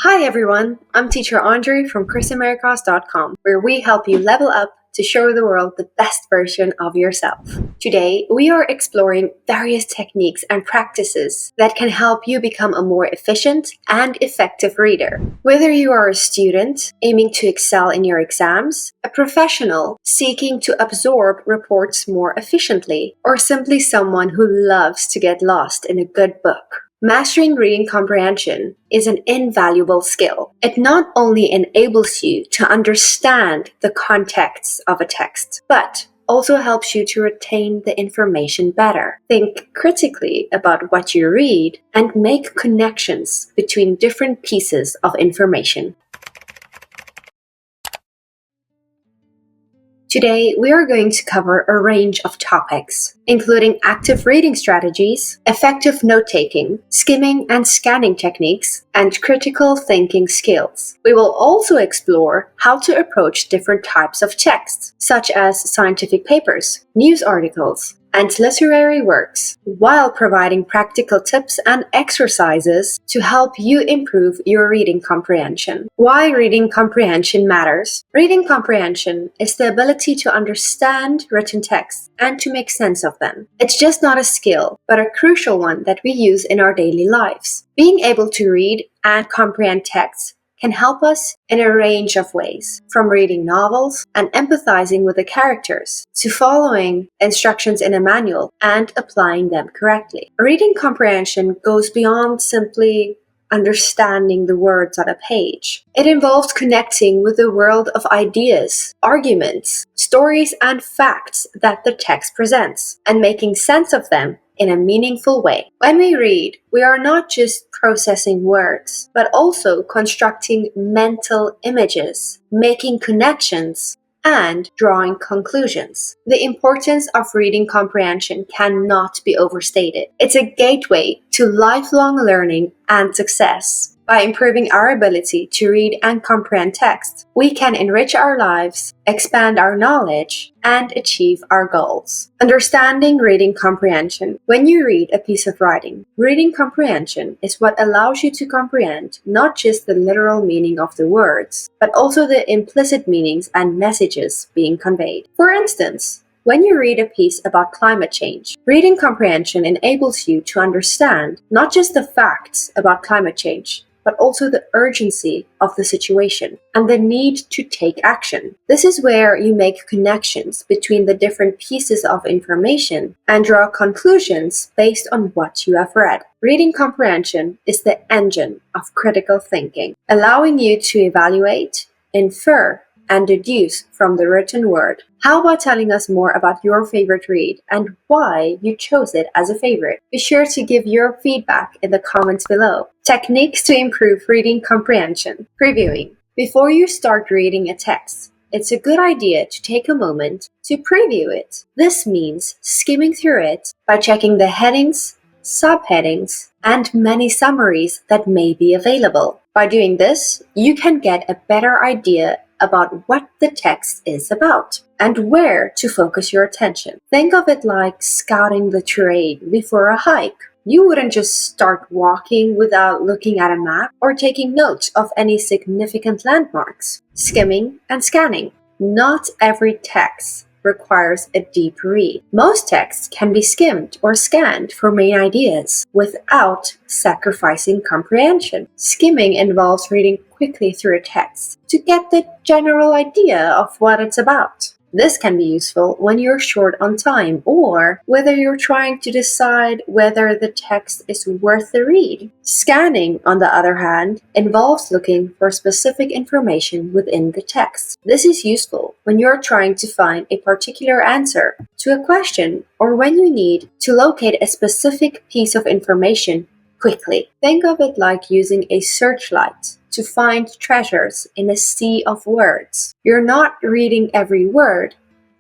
Hi everyone, I'm Teacher Andre from ChrisAmericas.com, where we help you level up to show the world the best version of yourself. Today, we are exploring various techniques and practices that can help you become a more efficient and effective reader. Whether you are a student aiming to excel in your exams, a professional seeking to absorb reports more efficiently, or simply someone who loves to get lost in a good book, mastering reading comprehension is an invaluable skill. It not only enables you to understand the context of a text, but also helps you to retain the information better. Think critically about what you read and make connections between different pieces of information. Today, we are going to cover a range of topics, including active reading strategies, effective note-taking, skimming and scanning techniques, and critical thinking skills. We will also explore how to approach different types of texts, such as scientific papers, news articles, and literary works, while providing practical tips and exercises to help you improve your reading comprehension. Why reading comprehension matters. Reading comprehension is the ability to understand written texts and to make sense of them. It's just not a skill, but a crucial one that we use in our daily lives. Being able to read and comprehend texts can help us in a range of ways, from reading novels and empathizing with the characters, to following instructions in a manual and applying them correctly. Reading comprehension goes beyond simply understanding the words on a page. It involves connecting with the world of ideas, arguments, stories, and facts that the text presents, and making sense of them in a meaningful way. When we read, we are not just processing words, but also constructing mental images, making connections, and drawing conclusions. The importance of reading comprehension cannot be overstated. It's a gateway to lifelong learning and success. By improving our ability to read and comprehend text, we can enrich our lives, expand our knowledge, and achieve our goals. Understanding reading comprehension. When you read a piece of writing, reading comprehension is what allows you to comprehend not just the literal meaning of the words, but also the implicit meanings and messages being conveyed. For instance, when you read a piece about climate change, reading comprehension enables you to understand not just the facts about climate change, but also the urgency of the situation and the need to take action. This is where you make connections between the different pieces of information and draw conclusions based on what you have read. Reading comprehension is the engine of critical thinking, allowing you to evaluate, infer, and deduce from the written word. How about telling us more about your favorite read and why you chose it as a favorite? Be sure to give your feedback in the comments below. Techniques to improve reading comprehension. Previewing. Before you start reading a text, it's a good idea to take a moment to preview it. This means skimming through it by checking the headings, subheadings, and many summaries that may be available. By doing this, you can get a better idea about what the text is about and where to focus your attention. Think of it like scouting the terrain before a hike. You wouldn't just start walking without looking at a map or taking note of any significant landmarks. Skimming and scanning. Not every text requires a deep read. Most texts can be skimmed or scanned for main ideas without sacrificing comprehension. Skimming involves reading quickly through a text to get the general idea of what it's about. This can be useful when you're short on time or whether you're trying to decide whether the text is worth the read. Scanning, on the other hand, involves looking for specific information within the text. This is useful when you're trying to find a particular answer to a question or when you need to locate a specific piece of information quickly. Think of it like using a searchlight to find treasures in a sea of words. You're not reading every word,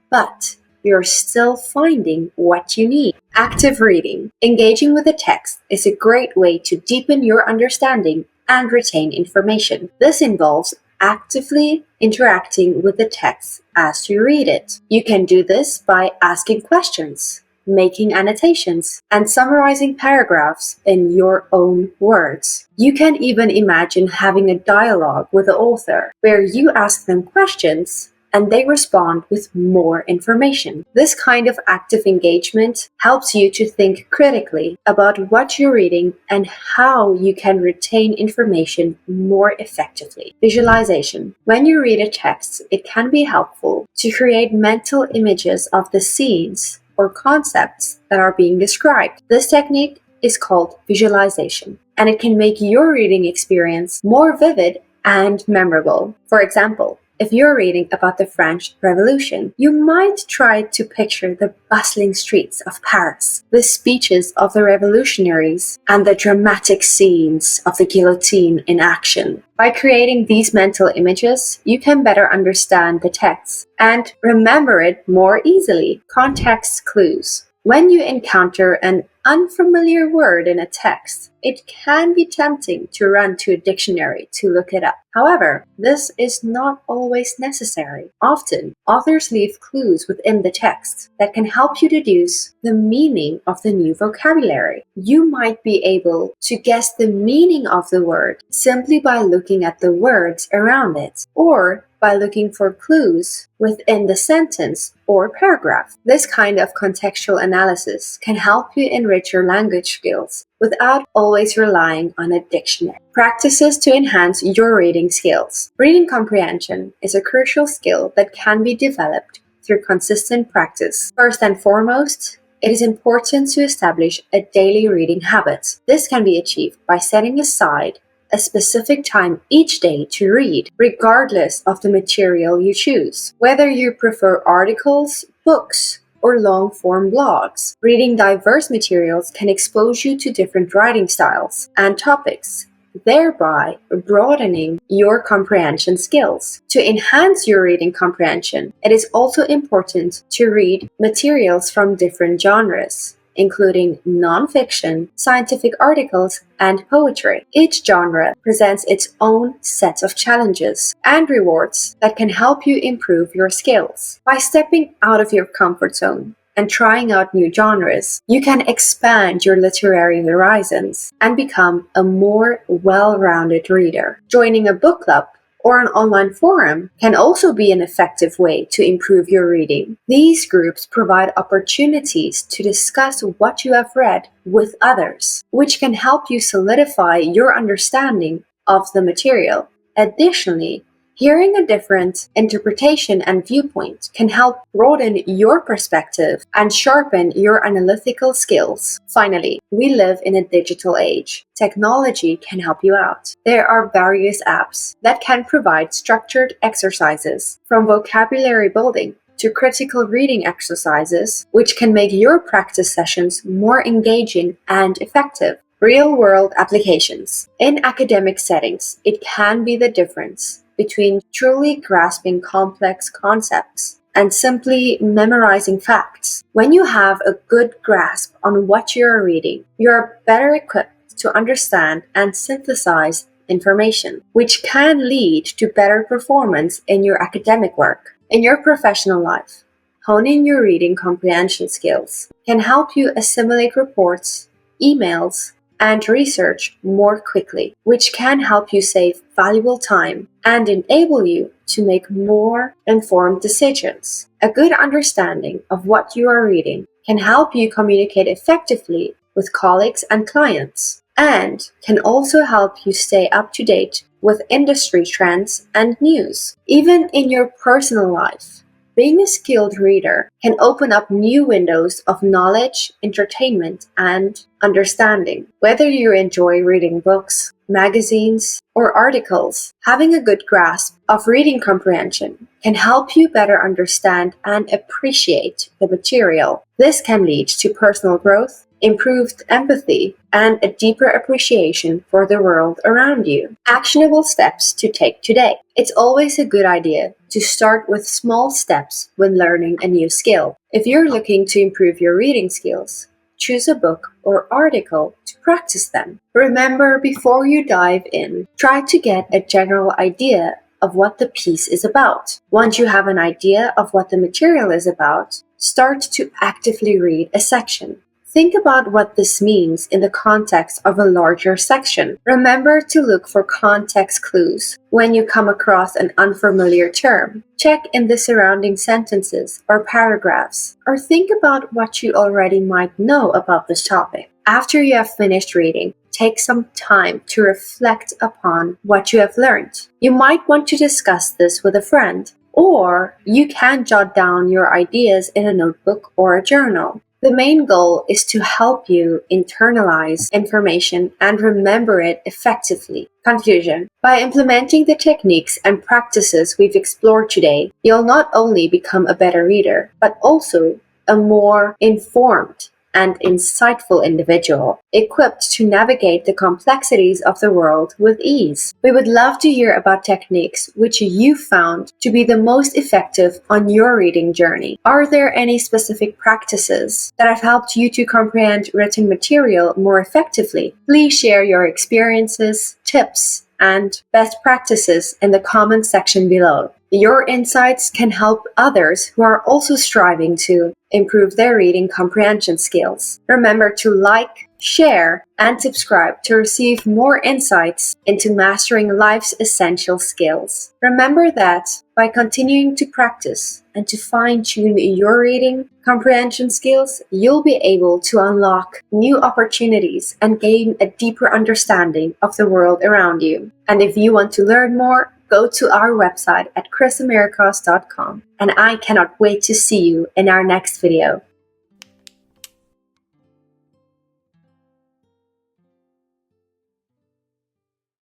but you're still finding what you need. Active reading. Engaging with the text is a great way to deepen your understanding and retain information. This involves actively interacting with the text as you read it. You can do this by asking questions, making annotations, and summarizing paragraphs in your own words. You can even imagine having a dialogue with the author where you ask them questions and they respond with more information. This kind of active engagement helps you to think critically about what you're reading and how you can retain information more effectively. Visualization. When you read a text, it can be helpful to create mental images of the scenes or concepts that are being described. This technique is called visualization, and it can make your reading experience more vivid and memorable. For example, if you're reading about the French Revolution, you might try to picture the bustling streets of Paris, the speeches of the revolutionaries, and the dramatic scenes of the guillotine in action. By creating these mental images, you can better understand the text and remember it more easily. Context clues. When you encounter an unfamiliar word in a text, it can be tempting to run to a dictionary to look it up. However, this is not always necessary. Often, authors leave clues within the text that can help you deduce the meaning of the new vocabulary. You might be able to guess the meaning of the word simply by looking at the words around it, or by looking for clues within the sentence or paragraph. This kind of contextual analysis can help you enrich your language skills without always relying on a dictionary. Practices to enhance your reading skills. Reading comprehension is a crucial skill that can be developed through consistent practice. First and foremost, it is important to establish a daily reading habit. This can be achieved by setting aside a specific time each day to read, regardless of the material you choose. Whether you prefer articles, books, or long-form blogs, reading diverse materials can expose you to different writing styles and topics, thereby broadening your comprehension skills. To enhance your reading comprehension, it is also important to read materials from different genres, including nonfiction, scientific articles, and poetry. Each genre presents its own set of challenges and rewards that can help you improve your skills. By stepping out of your comfort zone and trying out new genres, you can expand your literary horizons and become a more well-rounded reader. Joining a book club or an online forum can also be an effective way to improve your reading. These groups provide opportunities to discuss what you have read with others, which can help you solidify your understanding of the material. Additionally, hearing a different interpretation and viewpoint can help broaden your perspective and sharpen your analytical skills. Finally, we live in a digital age. Technology can help you out. There are various apps that can provide structured exercises, from vocabulary building to critical reading exercises, which can make your practice sessions more engaging and effective. Real-world applications. In academic settings, it can be the difference between truly grasping complex concepts and simply memorizing facts. When you have a good grasp on what you are reading, you are better equipped to understand and synthesize information, which can lead to better performance in your academic work. In your professional life, honing your reading comprehension skills can help you assimilate reports, emails, and research more quickly, which can help you save valuable time and enable you to make more informed decisions. A good understanding of what you are reading can help you communicate effectively with colleagues and clients, and can also help you stay up to date with industry trends and news. Even in your personal life, being a skilled reader can open up new windows of knowledge, entertainment, and understanding. Whether you enjoy reading books, magazines, or articles, having a good grasp of reading comprehension can help you better understand and appreciate the material. This can lead to personal growth, improved empathy, and a deeper appreciation for the world around you. Actionable steps to take today. It's always a good idea to start with small steps when learning a new skill. If you're looking to improve your reading skills, choose a book or article to practice them. Remember, before you dive in, try to get a general idea of what the piece is about. Once you have an idea of what the material is about, Start to actively read a section. Think about what this means in the context of a larger section. Remember to look for context clues when you come across an unfamiliar term. Check in the surrounding sentences or paragraphs, or think about what you already might know about this topic. After you have finished reading, take some time to reflect upon what you have learned. You might want to discuss this with a friend, or you can jot down your ideas in a notebook or a journal. The main goal is to help you internalize information and remember it effectively. Conclusion: by implementing the techniques and practices we've explored today, you'll not only become a better reader, but also a more informed and insightful individual, equipped to navigate the complexities of the world with ease. We would love to hear about techniques which you found to be the most effective on your reading journey. Are there any specific practices that have helped you to comprehend written material more effectively? Please share your experiences, tips, and best practices in the comment section below. Your insights can help others who are also striving to improve their reading comprehension skills. Remember to like, share, and subscribe to receive more insights into mastering life's essential skills. Remember that by continuing to practice and to fine-tune your reading comprehension skills, you'll be able to unlock new opportunities and gain a deeper understanding of the world around you. And if you want to learn more, go to our website at chrisamericross.com. And I cannot wait to see you in our next video.